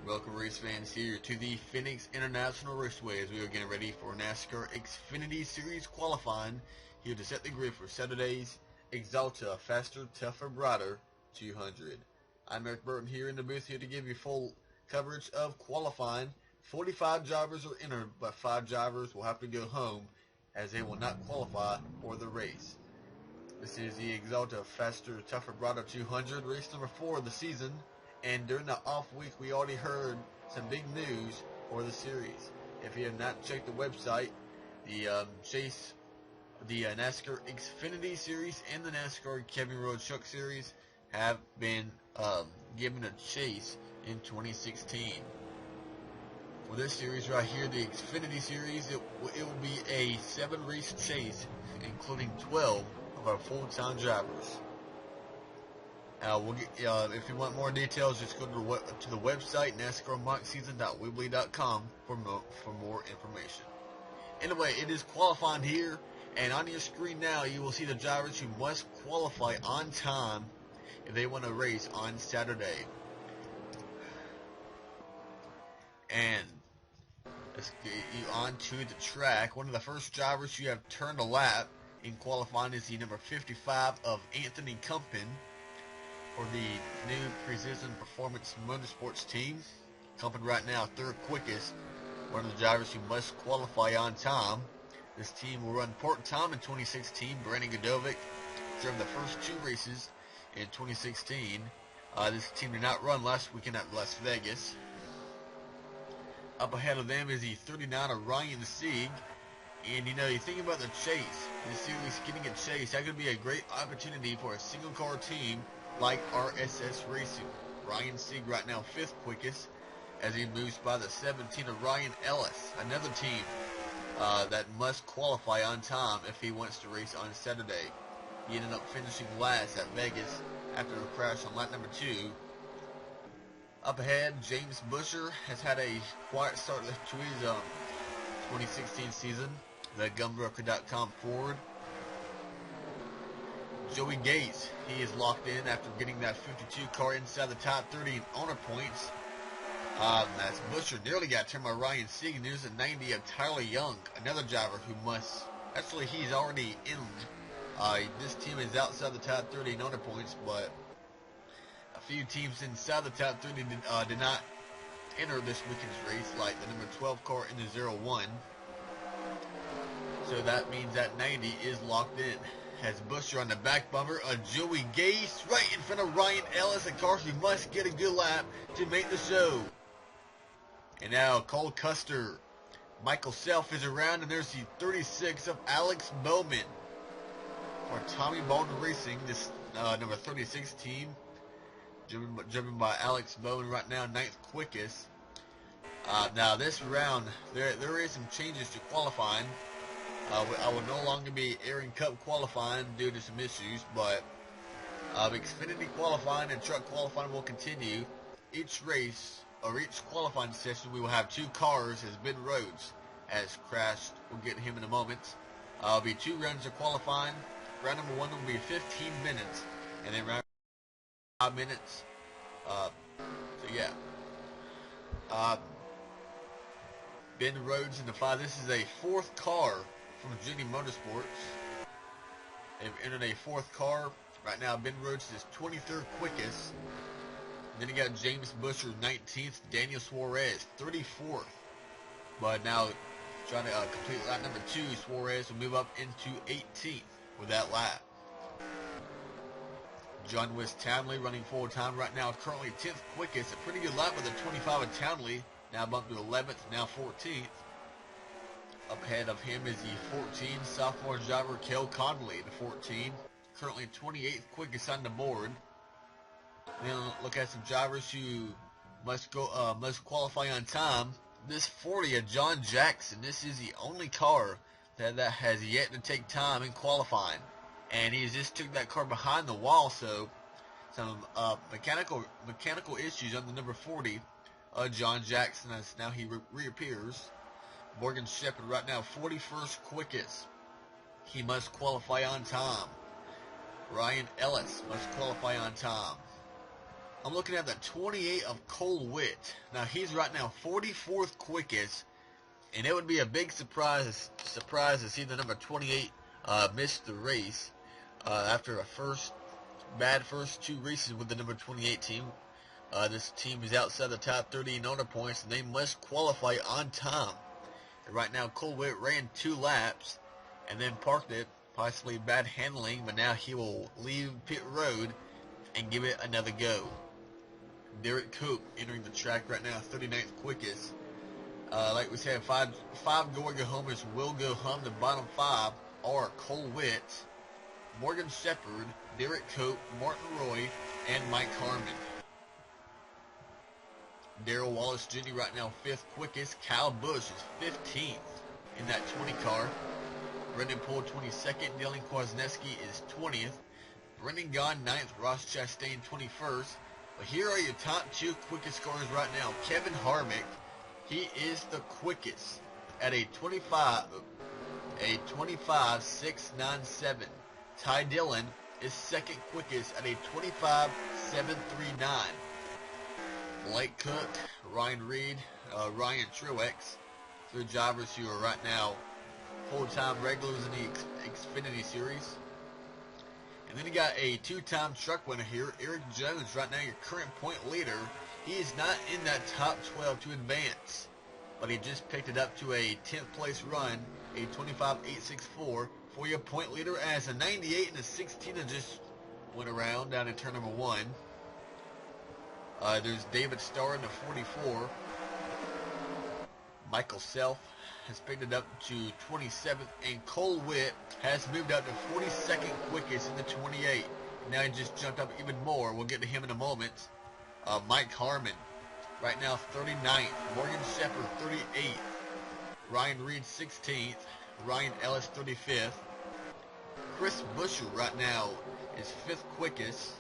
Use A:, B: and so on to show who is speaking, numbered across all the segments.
A: Welcome race fans here to the Phoenix International Raceway as we are getting ready for NASCAR XFINITY Series qualifying here to set the grid for Saturday's Axalta Faster, Tougher, Brighter 200. I'm Eric Burton here in the booth here to give you full coverage of qualifying. 45 drivers are entered, but 5 drivers will have to go home as they will not qualify for the race. This is the Axalta Faster, Tougher, Brighter 200, race number 4 of the season. And during the off week, we already heard some big news for the series. If you have not checked the website, the NASCAR XFINITY Series and the NASCAR Kevin Road Truck Series have been given a chase in 2016. For this series right here, the XFINITY Series, it will be a 7-race chase, including 12 of our full-time drivers. If you want more details, just go to the website NASCARMockSeason.weebly.com for more information. Anyway, it is qualifying here, and on your screen now you will see the drivers who must qualify on time if they want to race on Saturday. And let's get you onto the track. One of the first drivers who have turned a lap in qualifying is the number 55 of Anthony Compton for the new Precision Performance Motorsports team. Compton right now, third quickest. One of the drivers who must qualify on time. This team will run part-time in 2016. Brandon Godovic drove the first 2 races in 2016. This team did not run last weekend at Las Vegas. Up ahead of them is the 39 of Ryan Sieg. And you know, you think about the chase. This series getting a chase, that could be a great opportunity for a single car team like RSS Racing. Ryan Sieg right now 5th quickest as he moves by the 17 of Ryan Ellis, another team that must qualify on time if he wants to race on Saturday. He ended up finishing last at Vegas after a crash on lap number 2. Up ahead, James Busher has had a quiet start to his 2016 season. The Gunbroker.com Ford. Joey Gates, he is locked in after getting that 52 car inside the top 30 in owner points. As Busher nearly got turned by Ryan Sieg. There's a 90 of Tyler Young, another driver who must, actually he's already in. This team is outside the top 30 in owner points, but a few teams inside the top 30 did not enter this weekend's race, like the number 12 car in the 01. So that means that 90 is locked in. Has Busher on the back bumper of Joey Gase right in front of Ryan Ellis, a car who must get a good lap to make the show. And now Cole Custer, Michael Self is around, and there's the 36 of Alex Bowman for Tommy Baldwin Racing, this number 36 team, driven by Alex Bowman right now, 9th quickest. Now this round, there is some changes to qualifying. I will no longer be airing Cup qualifying due to some issues, but Xfinity qualifying and truck qualifying will continue. Each race, or each qualifying session, we will have 2 cars, as Ben Rhodes has crashed. We'll get him in a moment. It'll be 2 rounds of qualifying. Round number 1 will be 15 minutes, and then round 5 minutes. So yeah. Ben Rhodes in the 5. This is a 4th car from Jenny Motorsports. They've entered a 4th car. Right now, Ben Rhodes is 23rd quickest. And then you got James Busher, 19th. Daniel Suarez, 34th. But now, trying to complete lap number 2, Suarez will move up into 18th with that lap. John West Townley running full time right now, currently 10th quickest. A pretty good lap with a 25 of Townley. Now bumped to 11th, now 14th. Up ahead of him is the 14 sophomore driver Kel Conley, the 14, currently 28th quickest on the board. Then look at some drivers who must qualify on time. This 40 of John Jackson. This is the only car that has yet to take time in qualifying, and he just took that car behind the wall. So some mechanical issues on the number 40. John Jackson, as now he reappears. Morgan Shepherd right now 41st quickest. He must qualify on time. Ryan Ellis must qualify on time. I'm looking at the 28 of Cole Witt. Now he's right now 44th quickest, and it would be a big surprise to see the number 28 miss the race after a bad first two races with the number 28 team. This team is outside the top 30 in owner points, and they must qualify on time. And right now, Cole Witt ran 2 laps and then parked it, possibly bad handling, but now he will leave pit road and give it another go. Derek Cope entering the track right now, 39th quickest. Like we said, five going homers will go home. The bottom 5 are Cole Witt, Morgan Shepherd, Derek Cope, Martin Roy, and Mike Harmon. Darrell Wallace Jr. right now 5th quickest. Kyle Busch is 15th in that 20 car. Brendan Poole 22nd. Dylan Kwasniewski is 20th. Brendan Gaughan 9th. Ross Chastain 21st. But here are your top 2 quickest cars right now. Kevin Harvick, he is the quickest at a 25.697. Ty Dillon is 2nd quickest at a 25.739. Blake Cook, Ryan Reed, Ryan Truex, 3 drivers who are right now full-time regulars in the Xfinity Series. And then you got a 2-time truck winner here, Eric Jones, right now your current point leader. He is not in that top 12 to advance, but he just picked it up to a 10th place run, a 25.864 for your point leader, as a 98 and a 16 just went around down in turn number 1. There's David Starr in the 44. Michael Self has picked it up to 27th, and Cole Witt has moved up to 42nd quickest in the 28. Now he just jumped up even more. We'll get to him in a moment. Mike Harmon, right now 39th. Morgan Shepherd 38th. Ryan Reed 16th. Ryan Ellis 35th. Chris Buescher right now is 5th quickest.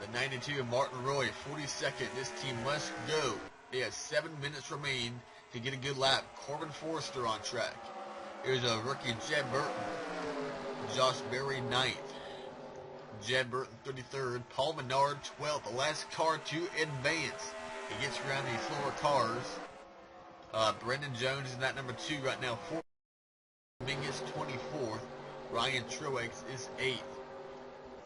A: The 92 of Martin Roy 42nd. This team must go. They have 7 minutes remain to get a good lap. Corbin Forrester on track. Here's a rookie, Jed Burton. Josh Berry 9th. Jed Burton 33rd. Paul Menard 12th. The last car to advance. He gets around these lower cars. Brendan Jones is in that number 2 right now. Mingus 24th. Ryan Truex is 8th.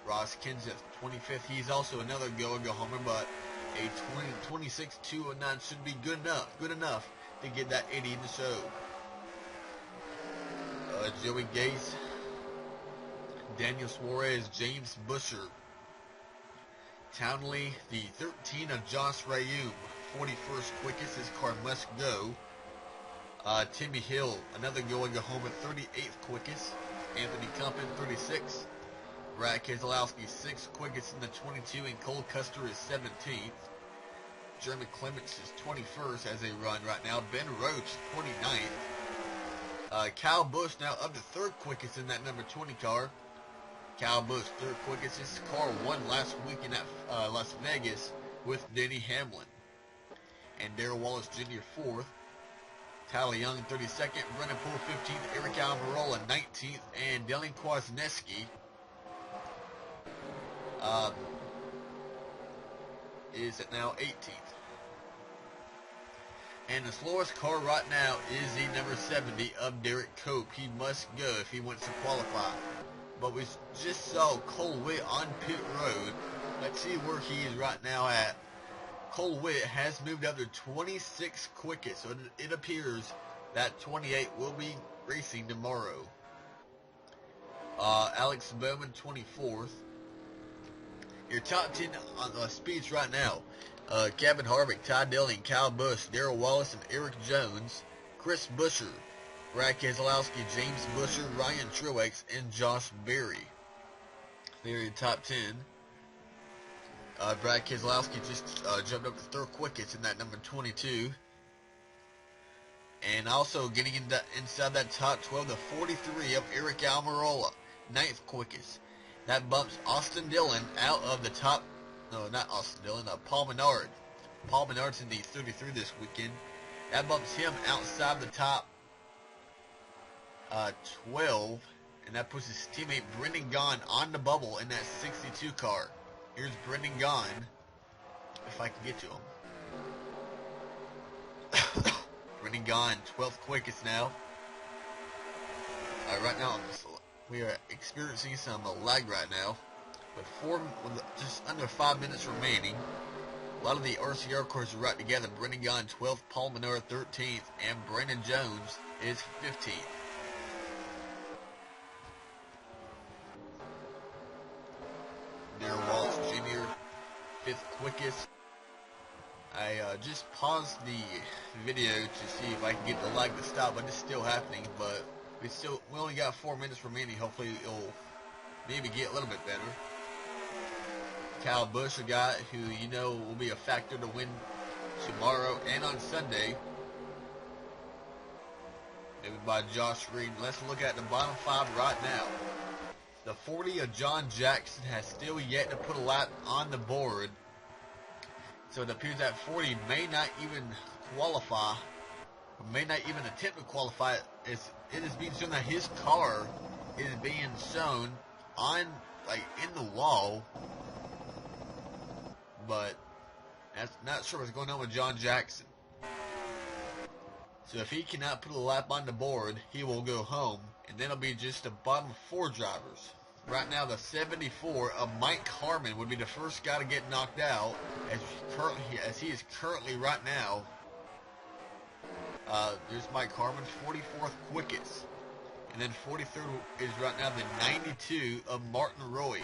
A: Ross Kenseth 25th. He's also another go homer, but a 26.209 should be good enough to get that 80 in the show. Joey Gase, Daniel Suarez, James Buescher, Townley, the 13 of Josh Rayum, 41st quickest. His car must go. Timmy Hill, another go homer, 38th quickest. Anthony Compton, 36th. Brad Keselowski, 6th quickest in the 22, and Cole Custer is 17th. Jeremy Clements is 21st as they run right now. Ben Roach, 29th. Kyle Busch now up to 3rd quickest in that number 20 car. Kyle Busch, 3rd quickest. His car won last week in that Las Vegas with Denny Hamlin. And Darrell Wallace Jr. 4th. Tyler Young, 32nd. Brendan Poole, 15th. Eric Almirola, 19th. And Dylan Kwasniewski is at now 18th. And the slowest car right now is the number 70 of Derek Cope. He must go if he wants to qualify. But we just saw Cole Witt on pit road. Let's see where he is right now at. Cole Witt has moved up to 26 quickest, so it appears that 28 will be racing tomorrow. Alex Bowman, 24th. Your top 10 on the speeds right now. Kevin Harvick, Ty Dillon, Kyle Busch, Darrell Wallace, and Eric Jones. Chris Buescher, Brad Keselowski, James Buescher, Ryan Truex, and Josh Berry. They're your top 10. Brad Keselowski just jumped up to 3rd quickest in that number 22. And also getting inside that top 12, the 43 of Eric Almirola, 9th quickest. That bumps Austin Dillon out of the top. No, not Austin Dillon. Paul Menard. Paul Menard's in the 33 this weekend. That bumps him outside the top 12. And that puts his teammate Brendan Gaughan on the bubble in that 62 car. Here's Brendan Gaughan, if I can get to him. Brendan Gaughan, 12th quickest now. Right now, we are experiencing some lag right now. With just under 5 minutes remaining. A lot of the RCR cars are right together. Brendan Gaughan 12th, Paul Menard 13th, and Brandon Jones is 15th. Darrell Wallace Jr., 5th quickest. I just paused the video to see if I can get the lag to stop, but it's still happening. But we only got 4 minutes remaining. Hopefully it'll maybe get a little bit better. Kyle Busch, a guy who you know will be a factor to win tomorrow and on Sunday. Maybe by Josh Reed. Let's look at the bottom 5 right now. The 40 of John Jackson has still yet to put a lap on the board. So it appears that 40 may not even qualify, or may not even attempt to qualify. It is being shown that his car is being shown on, in the wall. But that's not sure what's going on with John Jackson. So if he cannot put a lap on the board, he will go home, and then it'll be just the bottom 4 drivers. Right now, the 74 of Mike Harmon would be the first guy to get knocked out, as he is currently right now. There's Mike Harmon, 44th quickest. And then 43rd is right now the 92 of Martin Roy.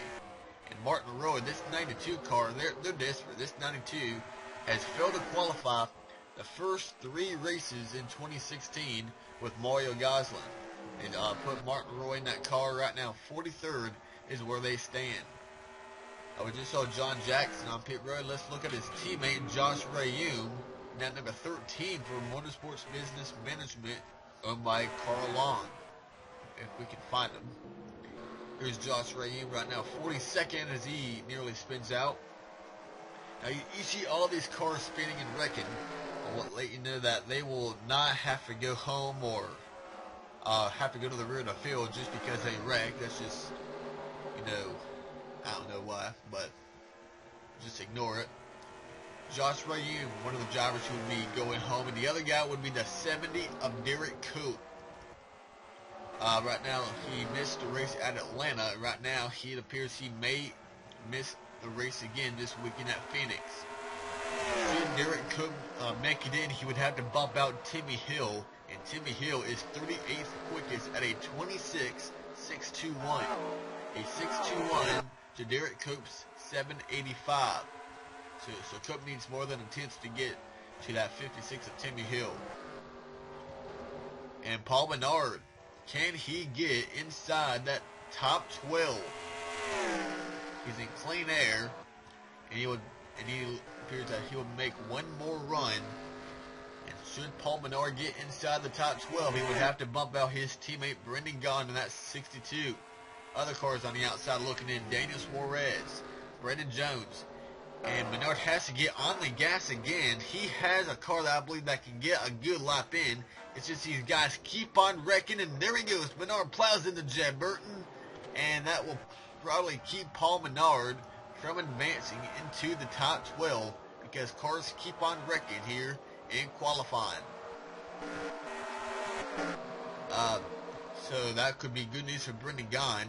A: And Martin Roy, this 92 car, they're desperate. This 92 has failed to qualify the first 3 races in 2016 with Mario Gosling. And put Martin Roy in that car right now. 43rd is where they stand. We just saw John Jackson on pit road. Let's look at his teammate Josh Rayum, now number 13 for Motorsports Business Management, owned by Carl Long, if we can find him. Here's Josh Rayum right now, 42nd as he nearly spins out. Now you see all these cars spinning and wrecking. I will let you know that they will not have to go home or have to go to the rear of the field just because they wrecked. That's just, I don't know why, but just ignore it. Josh Rayum, one of the drivers who would be going home, and the other guy would be the 70 of Derek Coop. Right now, he missed the race at Atlanta. Right now, it appears he may miss the race again this weekend at Phoenix. Should Derek Cook make it in, he would have to bump out Timmy Hill, and Timmy Hill is 38th quickest at a 26.621. A 6.21 to Derek Coop's 7.85. So Coop needs more than a tenth to get to that 56 of Timmy Hill. And Paul Menard, can he get inside that top 12? He's in clean air, and he appears that he would make one more run. And should Paul Menard get inside the top 12, he would have to bump out his teammate Brendan Gaughan in that 62. Other cars on the outside looking in: Daniel Suarez, Brandon Jones, and Menard has to get on the gas again. He has a car that I believe that can get a good lap in. It's just these guys keep on wrecking, and there he goes. Menard plows into Jed Burton, and that will probably keep Paul Menard from advancing into the top 12 because cars keep on wrecking here in qualifying. So that could be good news for Brendan Gaughan.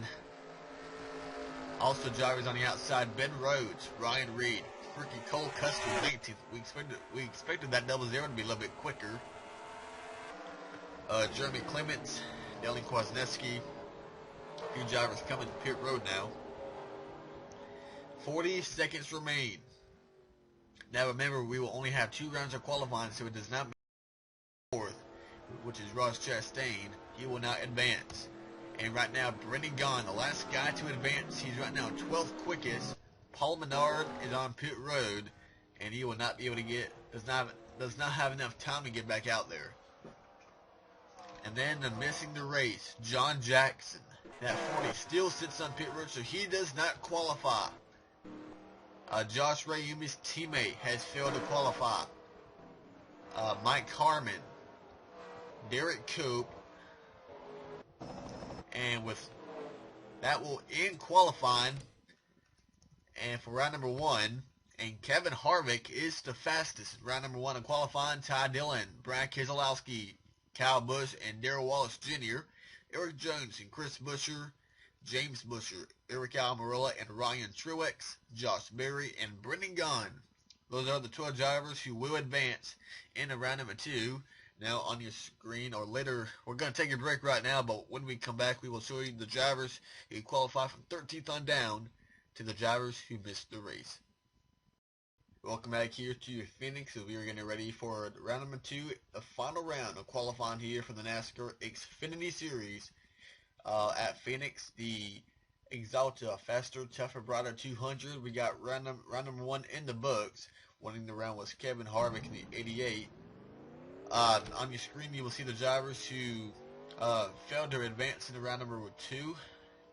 A: Also drivers on the outside: Ben Rhodes, Ryan Reed, Ricky Cole Custer, 19th. We expected that double zero to be a little bit quicker. Jeremy Clements, Dylan Kwasniewski. A few drivers coming to pit road now. 40 seconds remain. Now remember, we will only have 2 rounds of qualifying, so it does not make fourth, which is Ross Chastain. He will not advance. And right now, Brendan Gaughan, the last guy to advance, he's right now 12th quickest. Paul Menard is on pit road, and he will not be able to get, does not have enough time to get back out there. And then missing the race, John Jackson. That 40 still sits on pit road, so he does not qualify. Josh Rayumi's teammate has failed to qualify. Mike Harmon, Derek Coop, and with that will end qualifying. And for round number 1, and Kevin Harvick is the fastest. Round number 1 in qualifying, Ty Dillon, Brad Keselowski, Kyle Busch, and Darrell Wallace Jr., Eric Jones and Chris Buescher, James Buescher, Eric Almirola and Ryan Truex, Josh Berry, and Brendan Gaughan. Those are the 12 drivers who will advance in round number 2. Now on your screen, or later, we're going to take a break right now, but when we come back, we will show you the drivers who qualify from 13th on down to the drivers who missed the race. Welcome back here to Phoenix, as we are getting ready for round number 2, the final round of qualifying here for the NASCAR XFINITY Series at Phoenix, the Axalta Faster, Tougher, Brighter 200. We got round number 1 in the books. Winning the round was Kevin Harvick in the 88. On your screen, you will see the drivers who failed to advance in the round number 2.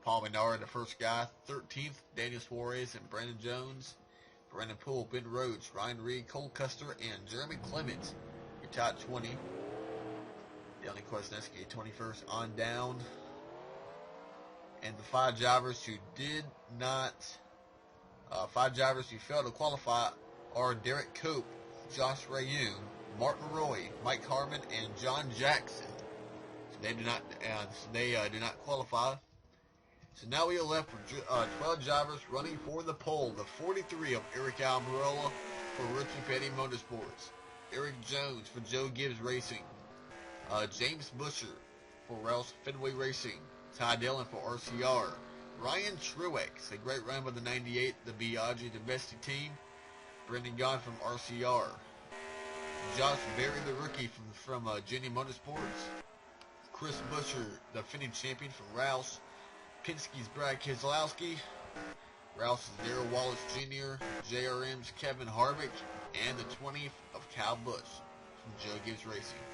A: Paul Menard, the first guy. 13th, Daniel Suarez and Brandon Jones. Brandon Poole, Ben Rhodes, Ryan Reed, Cole Custer, and Jeremy Clements. Your top 20. Daniel Kwasniewski, 21st on down. And the 5 drivers who did not, 5 drivers who failed to qualify are Derek Cope, Josh Rayoum, Martin Roy, Mike Harmon, and John Jackson. So they do not qualify. So now we are left with 12 drivers running for the pole. The 43 of Eric Almirola for Richie Petty Motorsports, Eric Jones for Joe Gibbs Racing, James Buescher for Rouse Fenway Racing, Ty Dillon for RCR, Ryan Truex, a great run by the 98, the Biaggi domestic team, Brendan Gaughan from RCR, Josh Berry, the rookie from Jenny Motorsports, Chris Buescher, the defending champion from Rouse, Penske's Brad Keselowski, Rouse's Darrell Wallace Jr., JRM's Kevin Harvick, and the 20th of Kyle Busch from Joe Gibbs Racing.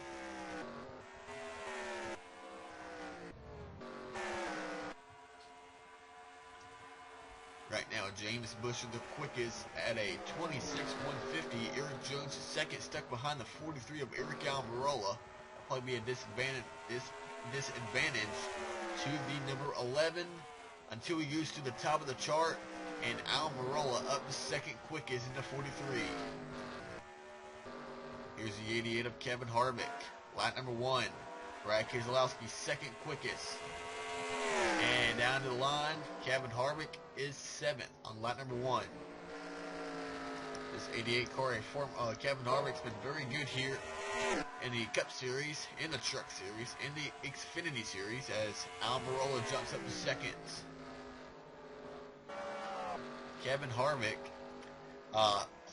A: Right now, James Buescher the quickest at a 26.150. Eric Jones is second, stuck behind the 43 of Eric Almirola. That'll probably be a disadvantage to the number 11 until he goes to the top of the chart, and Almirola up the second quickest in the 43. Here's the 88 of Kevin Harvick. Lap number 1. Brad Keselowski second quickest. And down to the line, Kevin Harvick is 7th on lap number 1. This 88 car, Kevin Harvick's been very good here in the Cup Series, in the Truck Series, in the Xfinity Series, as Almirola jumps up to second. Kevin Harvick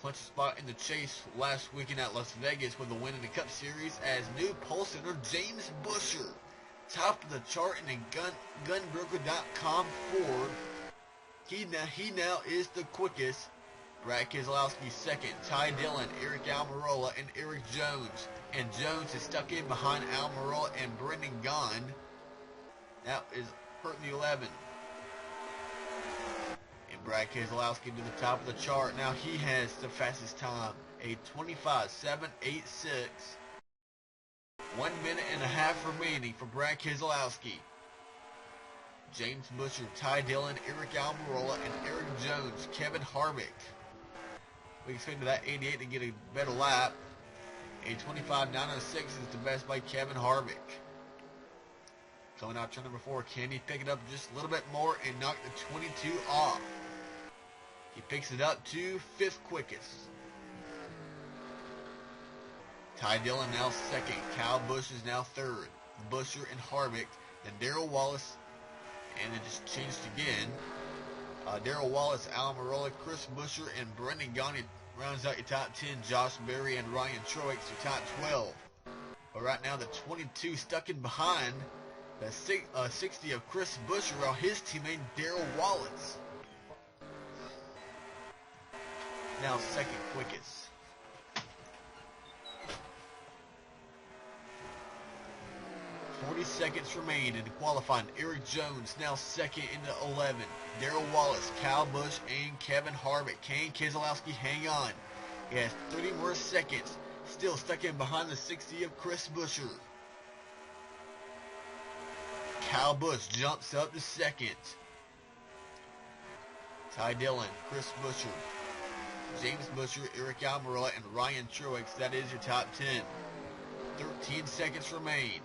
A: clinched a spot in the chase last weekend at Las Vegas with a win in the Cup Series, as new pole sitter James Buescher, top of the chart in the gunbroker.com Ford. He now is the quickest. Brad Keselowski second, Ty Dillon, Eric Almirola, and Eric Jones. And Jones is stuck in behind Almirola and Brendan Gaughan. That is hurting the 11. And Brad Keselowski to the top of the chart. Now he has the fastest time, a 25.786. 1 minute and a half remaining for Brad Keselowski. James Buescher, Ty Dillon, Eric Almirola, and Eric Jones, Kevin Harvick. We expected that 88 to get a better lap. A 25.906 is the best by Kevin Harvick. Coming out turn number 4, can he pick it up just a little bit more and knock the 22 off? He picks it up to 5th quickest. Ty Dillon now second. Kyle Busch is now third. Buescher and Harvick. Then Darrell Wallace. And it just changed again. Darrell Wallace, Almirola, Chris Buescher, and Brendan Gaughan rounds out your top 10. Josh Berry and Ryan Truex, your top 12. But right now, the 22 stuck in behind the 60 of Chris Buescher, while his teammate Darrell Wallace. Now second quickest. 40 seconds remain in qualifying. Eric Jones now second in the 11. Darrell Wallace, Kyle Busch, and Kevin Harvick. Can Keselowski hang on? He has 30 more seconds. Still stuck in behind the 60 of Chris Buescher. Kyle Busch jumps up to second. Ty Dillon, Chris Buescher, James Buescher, Eric Almirola, and Ryan Truex. That is your top 10. 13 seconds remain.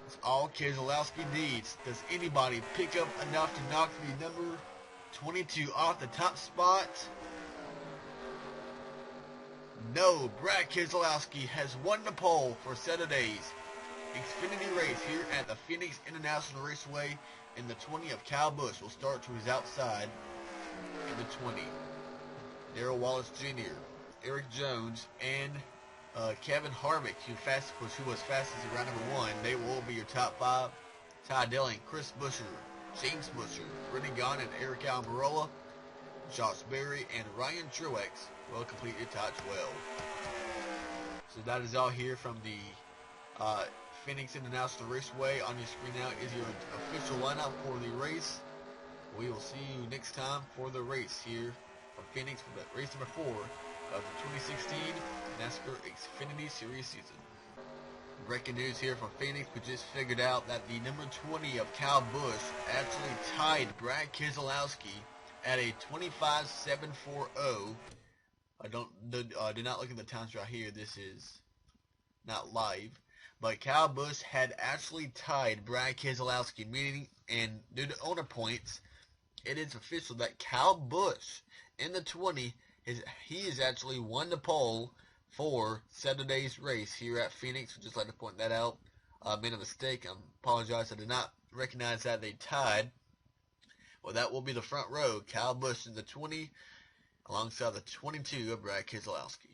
A: It's all Keselowski needs. Does anybody pick up enough to knock the number 22 off the top spot? No, Brad Keselowski has won the pole for Saturday's Xfinity race here at the Phoenix International Raceway, and the 20 of Kyle Busch will start to his outside in the 20. Darrell Wallace Jr., Eric Jones, and Kevin Harvick, who was fastest in round number 1, they will be your top 5. Ty Dillon, Chris Buescher, James Buescher, Brendan Gaughan, and Eric Almirola, Josh Berry, and Ryan Truex will complete your top 12. So that is all here from the Phoenix International Raceway. On your screen now is your official lineup for the race. We will see you next time for the race here from Phoenix for the race number 4 of the 2016 NASCAR XFINITY Series season. Breaking news here from Phoenix. We just figured out that the number 20 of Kyle Busch actually tied Brad Keselowski at a 25.740. Do not look at the times right here. This is not live. But Kyle Busch had actually tied Brad Keselowski, meaning, and due to owner points, it is official that Kyle Busch in the 20 he has actually won the pole for Saturday's race here at Phoenix. I'd just like to point that out. I made a mistake. I apologize. I did not recognize that they tied. Well, that will be the front row. Kyle Busch in the 20 alongside the 22 of Brad Keselowski.